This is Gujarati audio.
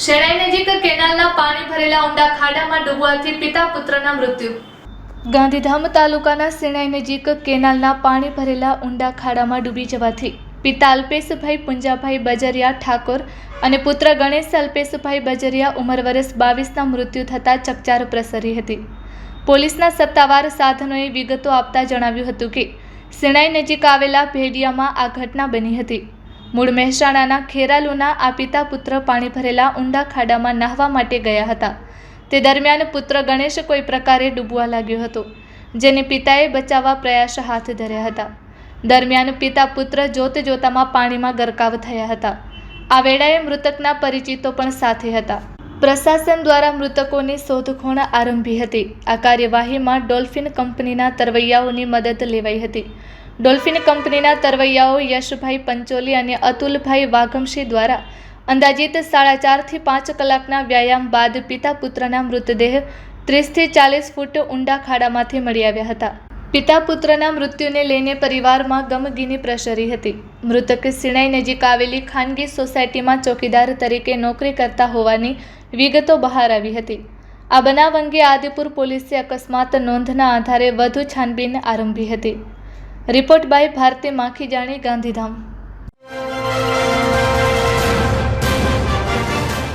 શેણાઈ નજીક કેનાલના પાણી ભરેલા ઊંડા ખાડામાં ડૂબવાથી પિતા પુત્રના મૃત્યુ. ગાંધીધામ તાલુકાના શેણાઈ નજીક કેનાલના પાણી ભરેલા ઊંડા ખાડામાં ડૂબી જવાથી પિતા અલ્પેશભાઈ પુંજાભાઈ બજરિયા ઠાકોર અને પુત્ર ગણેશ અલ્પેશભાઈ બજરિયા ઉંમર વર્ષ 22ના મૃત્યુ થતાં ચકચાર પ્રસરી હતી. પોલીસના સત્તાવાર સાધનોએ વિગતો આપતા જણાવ્યું હતું કે શેણાઈ નજીક આવેલા ભેડિયામાં આ ઘટના બની હતી. મૂળ મહેસાણાના ખેરાલુના આ પિતા પુત્ર પાણી ભરેલા ઊંડા ખાડામાં નાહવા માટે ગયા હતા. તે દરમિયાન પુત્ર ગણેશ કોઈ પ્રકારે ડૂબવા લાગ્યો હતો, જેને પિતાએ બચાવવા પ્રયાસ હાથ ધર્યા હતા. દરમિયાન પિતા પુત્ર જોત જોતામાં પાણીમાં ગરકાવ થયા હતા. આ વેળાએ મૃતકના પરિચિતો પણ સાથે હતા. પ્રશાસન દ્વારા મૃતકોની શોધખોળ આરંભી હતી. આ કાર્યવાહીમાં ડોલ્ફિન કંપનીના તરવૈયાઓની મદદ લેવાઈ હતી. ડોલ્ફિન કંપનીના તરવૈયાઓ યશભાઈ પંચોલી અને અતુલભાઈ વાઘમશી દ્વારા અંદાજિત 4.5 થી 5 કલાકના વ્યાયામ બાદ પિતા પુત્રના મૃતદેહ 30 થી 40 ફૂટ ઊંડા ખાડામાંથી મળી આવ્યા હતા. પિતા પુત્રના મૃત્યુને લઈને પરિવારમાં ગમગીની પ્રસરી હતી. મૃતક શેણાઈ નજીક આવેલી ખાનગી સોસાયટીમાં ચોકીદાર તરીકે નોકરી કરતા હોવાની વિગતો બહાર આવી હતી. આ બનાવ અંગે આદિપુર પોલીસે અકસ્માત નોંધના આધારે વધુ છાનબીન આરંભી હતી. Report by Bharti Makhijani, Gandhidham.